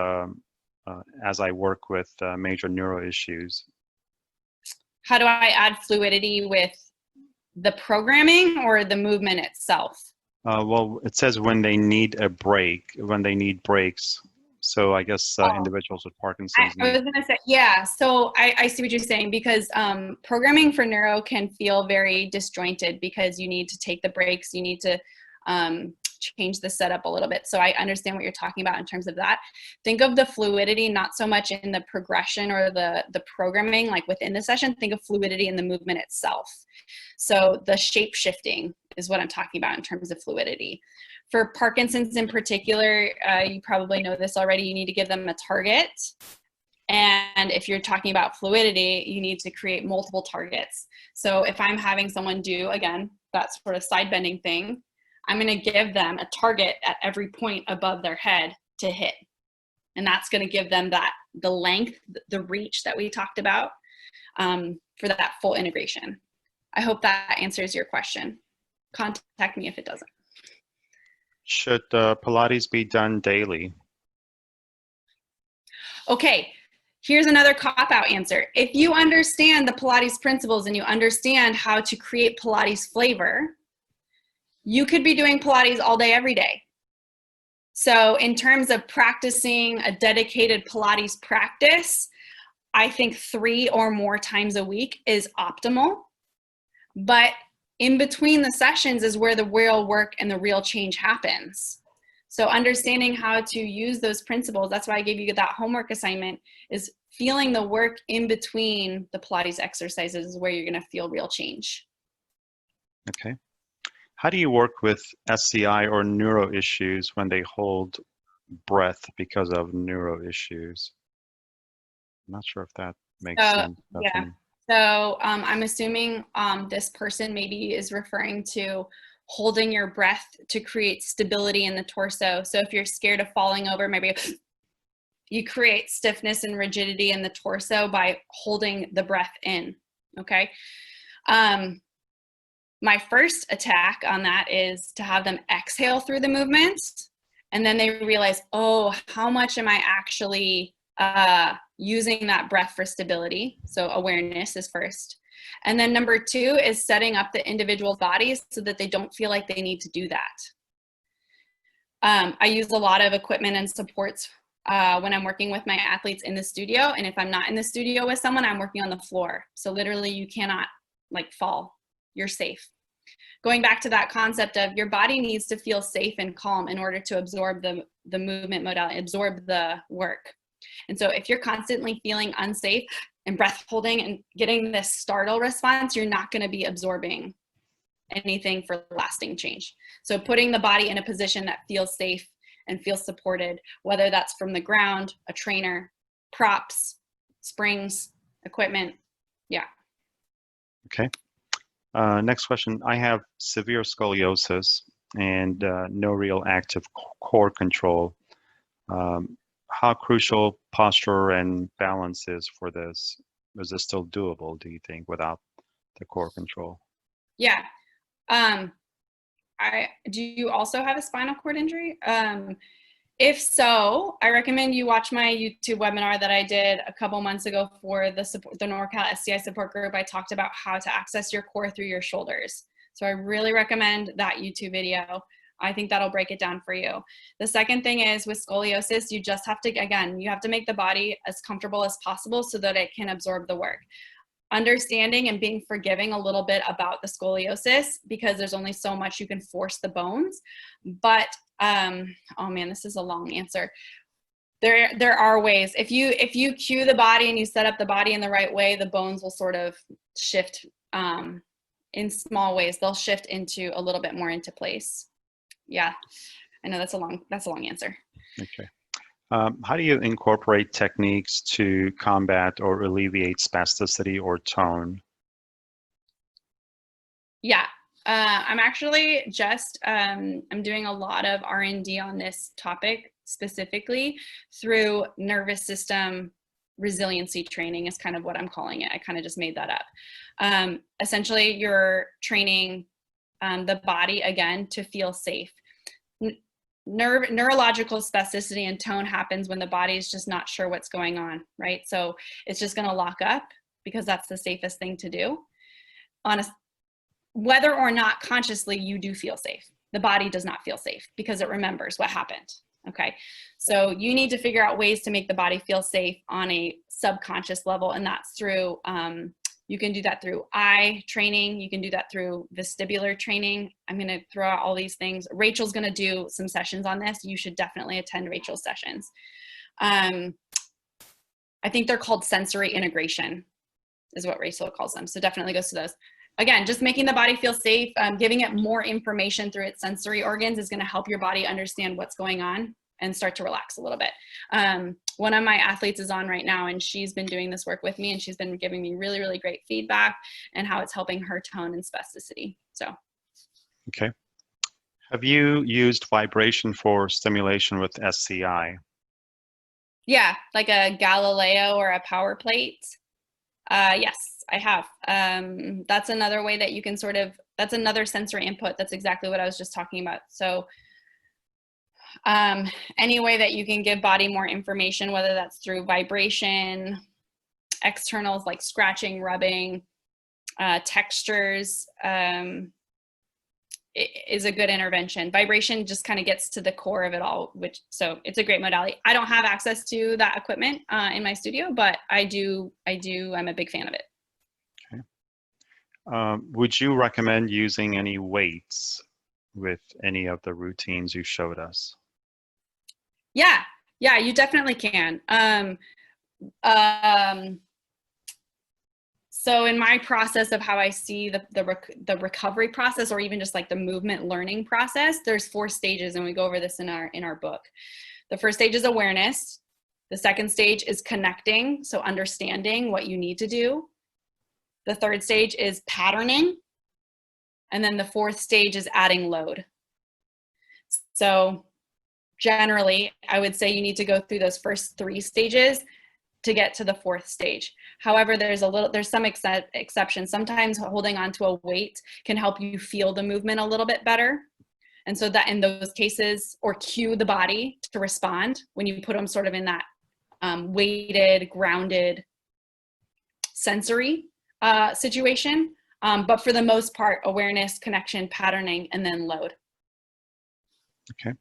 as I work with major neuro issues. How do I add fluidity with the programming or the movement itself? Well, it says when they need a break, when they need breaks. So I guess individuals with Parkinson's. I was going to say, yeah. So I see what you're saying, because programming for neuro can feel very disjointed, because you need to take the breaks, you need to change the setup a little bit. So I understand what you're talking about in terms of that. Think of the fluidity not so much in the progression or the programming like within the session. Think of fluidity in the movement itself. So the shape shifting is what I'm talking about in terms of fluidity. For Parkinson's in particular, you probably know this already, you need to give them a target. And if you're talking about fluidity, you need to create multiple targets. So if I'm having someone do, again, that sort of side bending thing, I'm going to give them a target at every point above their head to hit. And that's going to give them the length, the reach that we talked about for that full integration. I hope that answers your question. Contact me if it doesn't. Should Pilates be done daily? Okay, here's another cop-out answer. If you understand the Pilates principles and you understand how to create Pilates flavor, you could be doing Pilates all day, every day. So in terms of practicing a dedicated Pilates practice, I think 3 or more times a week is optimal. But in between the sessions is where the real work and the real change happens. So understanding how to use those principles, that's why I gave you that homework assignment, is feeling the work in between the Pilates exercises is where you're going to feel real change. Okay. How do you work with SCI or neuro issues when they hold breath because of neuro issues? I'm not sure if that makes sense, Yeah. Stephanie. So I'm assuming this person maybe is referring to holding your breath to create stability in the torso. So if you're scared of falling over, maybe you create stiffness and rigidity in the torso by holding the breath in, okay? My first attack on that is to have them exhale through the movements, and then they realize, oh, how much am I actually using that breath for stability? So awareness is first. And then number 2 is setting up the individual bodies so that they don't feel like they need to do that. I use a lot of equipment and supports when I'm working with my athletes in the studio. And if I'm not in the studio with someone, I'm working on the floor. So literally you cannot like fall. You're safe. Going back to that concept of your body needs to feel safe and calm in order to absorb the movement modality, absorb the work. And so if you're constantly feeling unsafe and breath holding and getting this startle response, you're not going to be absorbing anything for lasting change. So putting the body in a position that feels safe and feels supported, whether that's from the ground, a trainer, props, springs, equipment. Yeah. Okay. Next question. I have severe scoliosis and no real active core control. How crucial posture and balance is for this? Is this still doable, do you think, without the core control? Yeah. Do you also have a spinal cord injury? If so, I recommend you watch my YouTube webinar that I did a couple months ago for the NorCal SCI support group. I talked about how to access your core through your shoulders. So I really recommend that YouTube video. I think that'll break it down for you. The second thing is with scoliosis, you just have to, again, you have to make the body as comfortable as possible so that it can absorb the work. Understanding and being forgiving a little bit about the scoliosis, because there's only so much you can force the bones. But oh man, this is a long answer. There are ways. If you cue the body and you set up the body in the right way, the bones will sort of shift in small ways. They'll shift into a little bit more into place. Yeah, I know that's a long answer. Okay. How do you incorporate techniques to combat or alleviate spasticity or tone? Yeah, I'm actually just, I'm doing a lot of R&D on this topic specifically through nervous system resiliency training is kind of what I'm calling it. I kind of just made that up. Essentially, you're training the body again to feel safe. Neurological spasticity and tone happens when the body is just not sure what's going on, right? So it's just going to lock up because that's the safest thing to do. Whether or not consciously you do feel safe, the body does not feel safe because it remembers what happened. Okay, so you need to figure out ways to make the body feel safe on a subconscious level, and that's through you can do that through eye training. You can do that through vestibular training. I'm going to throw out all these things. Rachel's going to do some sessions on this. You should definitely attend Rachel's sessions. I think they're called sensory integration is what Rachel calls them. So definitely goes to those. Again, just making the body feel safe, giving it more information through its sensory organs is going to help your body understand what's going on and start to relax a little bit. One of my athletes is on right now, and she's been doing this work with me, and she's been giving me really, really great feedback and how it's helping her tone and spasticity. So. Okay. Have you used vibration for stimulation with SCI? Yeah, like a Galileo or a power plate. Yes, I have. That's another way that you can that's another sensory input. That's exactly what I was just talking about. So Any way that you can give body more information, whether that's through vibration, externals like scratching, rubbing, textures, is a good intervention. Vibration just kind of gets to the core of it all, so it's a great modality. I don't have access to that equipment in my studio, but I'm a big fan of it. Okay. Would you recommend using any weights with any of the routines you showed us? Yeah, you definitely can. So in my process of how I see the recovery process, or even just like the movement learning process, there's 4 stages, and we go over this in our book. The first stage is awareness. The second stage is connecting, so understanding what you need to do. The third stage is patterning. And then the fourth stage is adding load. So generally, I would say you need to go through those first 3 stages to get to the 4th stage. However, there's some exceptions. Sometimes holding onto a weight can help you feel the movement a little bit better. And so that in those cases, or cue the body to respond when you put them sort of in that weighted, grounded, sensory situation. But for the most part, awareness, connection, patterning, and then load. Okay.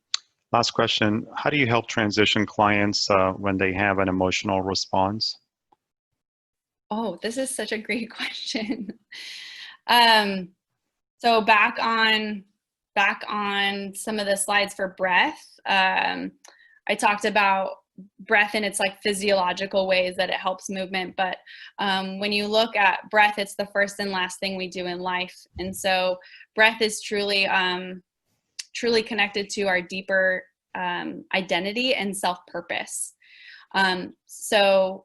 Last question. How do you help transition clients when they have an emotional response? Oh, this is such a great question. So back on some of the slides for breath, I talked about breath and its like physiological ways that it helps movement. But when you look at breath, it's the first and last thing we do in life. And so breath is truly connected to our deeper identity and self-purpose. So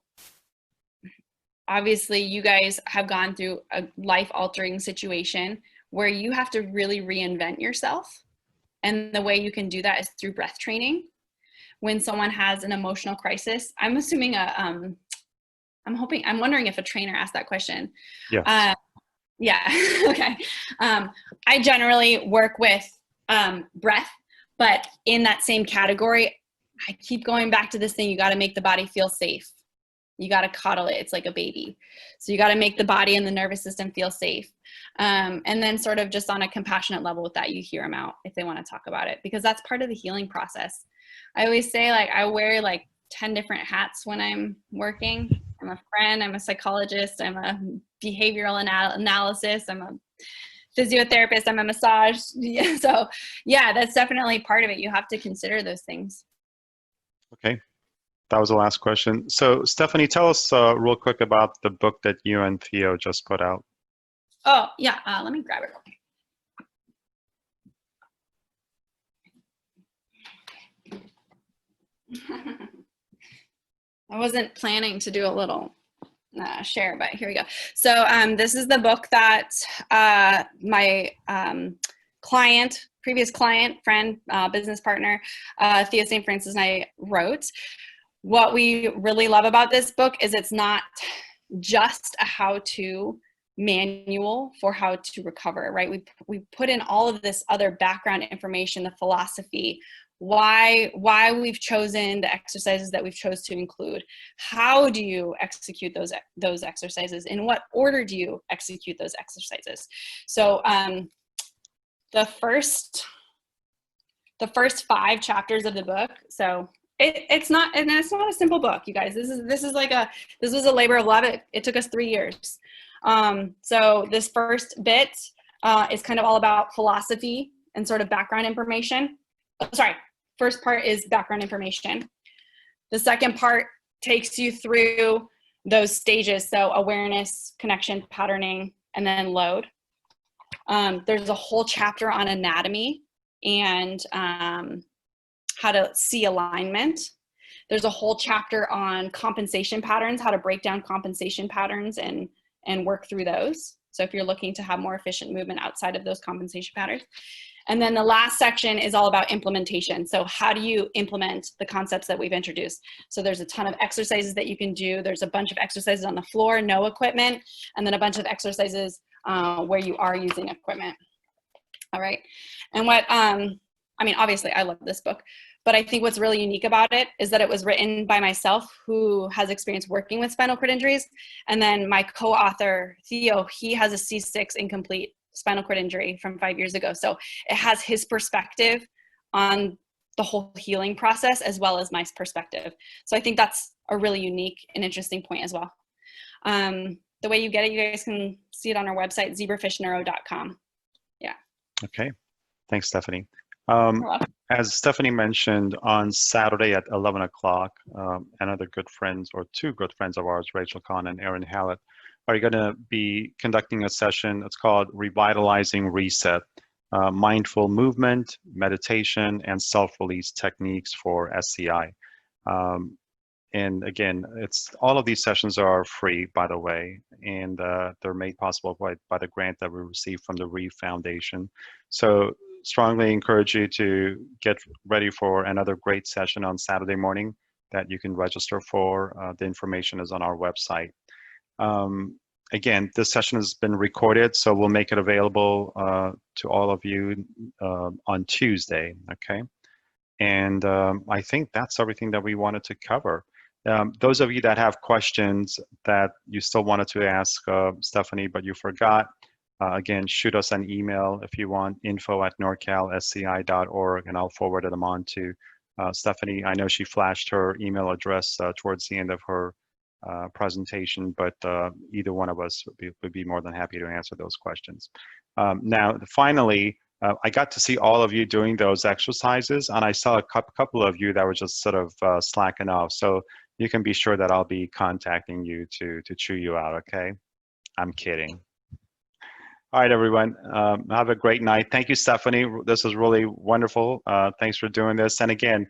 obviously you guys have gone through a life-altering situation where you have to really reinvent yourself. And the way you can do that is through breath training. When someone has an emotional crisis, I'm assuming I'm wondering if a trainer asked that question. Yes. Yeah, okay. I generally work with breath, but in that same category, I keep going back to this thing. You got to make the body feel safe. You got to coddle it. It's like a baby. So you got to make the body and the nervous system feel safe. And then sort of just on a compassionate level with that, you hear them out if they want to talk about it, because that's part of the healing process. I always say, like, I wear like 10 different hats when I'm working. I'm a friend, I'm a psychologist, I'm a behavioral analysis, I'm a physiotherapist, I'm a massage. So yeah, that's definitely part of it. You have to consider those things. Okay. That was the last question. So Stephanie, tell us real quick about the book that you and Theo just put out. Oh yeah, let me grab it real quick. I wasn't planning to do a little share, but here we go. So this is the book that my previous client, friend, business partner, Theo St. Francis and I wrote. What we really love about this book is it's not just a how-to manual for how to recover, right? We put in all of this other background information, the philosophy, why we've chosen the exercises that we've chose to include. How do you execute those exercises? In what order do you execute those exercises? So the first 5 chapters of the book. So it's not a simple book, you guys. This was a labor of love. It took us 3 years. So this first bit is kind of all about philosophy and sort of background information. First part is background information. The second part takes you through those stages. So awareness, connection, patterning, and then load. There's a whole chapter on anatomy and how to see alignment. There's a whole chapter on compensation patterns, how to break down compensation patterns and work through those. So if you're looking to have more efficient movement outside of those compensation patterns. And then the last section is all about implementation. So how do you implement the concepts that we've introduced? So there's a ton of exercises that you can do. There's a bunch of exercises on the floor, no equipment, and then a bunch of exercises where you are using equipment. All right. And obviously I love this book, But I think what's really unique about it is that it was written by myself, who has experience working with spinal cord injuries. And then my co-author, Theo, he has a C6 incomplete spinal cord injury from 5 years ago. So it has his perspective on the whole healing process as well as my perspective. So I think that's a really unique and interesting point as well. The way you get it, you guys can see it on our website, zebrafishneuro.com. Yeah. Okay. Thanks, Stephanie. You're welcome. As Stephanie mentioned, on Saturday at 11 o'clock, another good friends, or two good friends of ours, Rachel Kahn and Erin Hallett, are going to be conducting a session. It's called Revitalizing Reset, Mindful Movement, Meditation, and Self-Release Techniques for SCI. And again, all of these sessions are free, by the way, and they're made possible by the grant that we received from the Reeve Foundation. So strongly encourage you to get ready for another great session on Saturday morning that you can register for. The information is on our website. Again, this session has been recorded, so we'll make it available to all of you on Tuesday, okay? And I think that's everything that we wanted to cover. Those of you that have questions that you still wanted to ask Stephanie, but you forgot, again, shoot us an email if you want, info@norcalsci.org, and I'll forward them on to Stephanie. I know she flashed her email address towards the end of her presentation, but either one of us would be more than happy to answer those questions. Now, finally, I got to see all of you doing those exercises, and I saw a couple of you that were just sort of slacking off. So you can be sure that I'll be contacting you to chew you out, okay? I'm kidding. All right, everyone, have a great night. Thank you, Stephanie. This was really wonderful. Thanks for doing this. And again,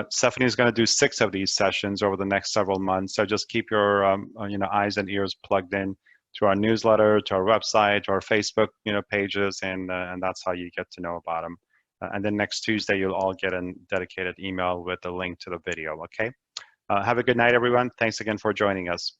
Stephanie is going to do 6 of these sessions over the next several months. So just keep your eyes and ears plugged in to our newsletter, to our website, to our Facebook pages, and that's how you get to know about them. And then next Tuesday, you'll all get a dedicated email with a link to the video, okay? Have a good night, everyone. Thanks again for joining us.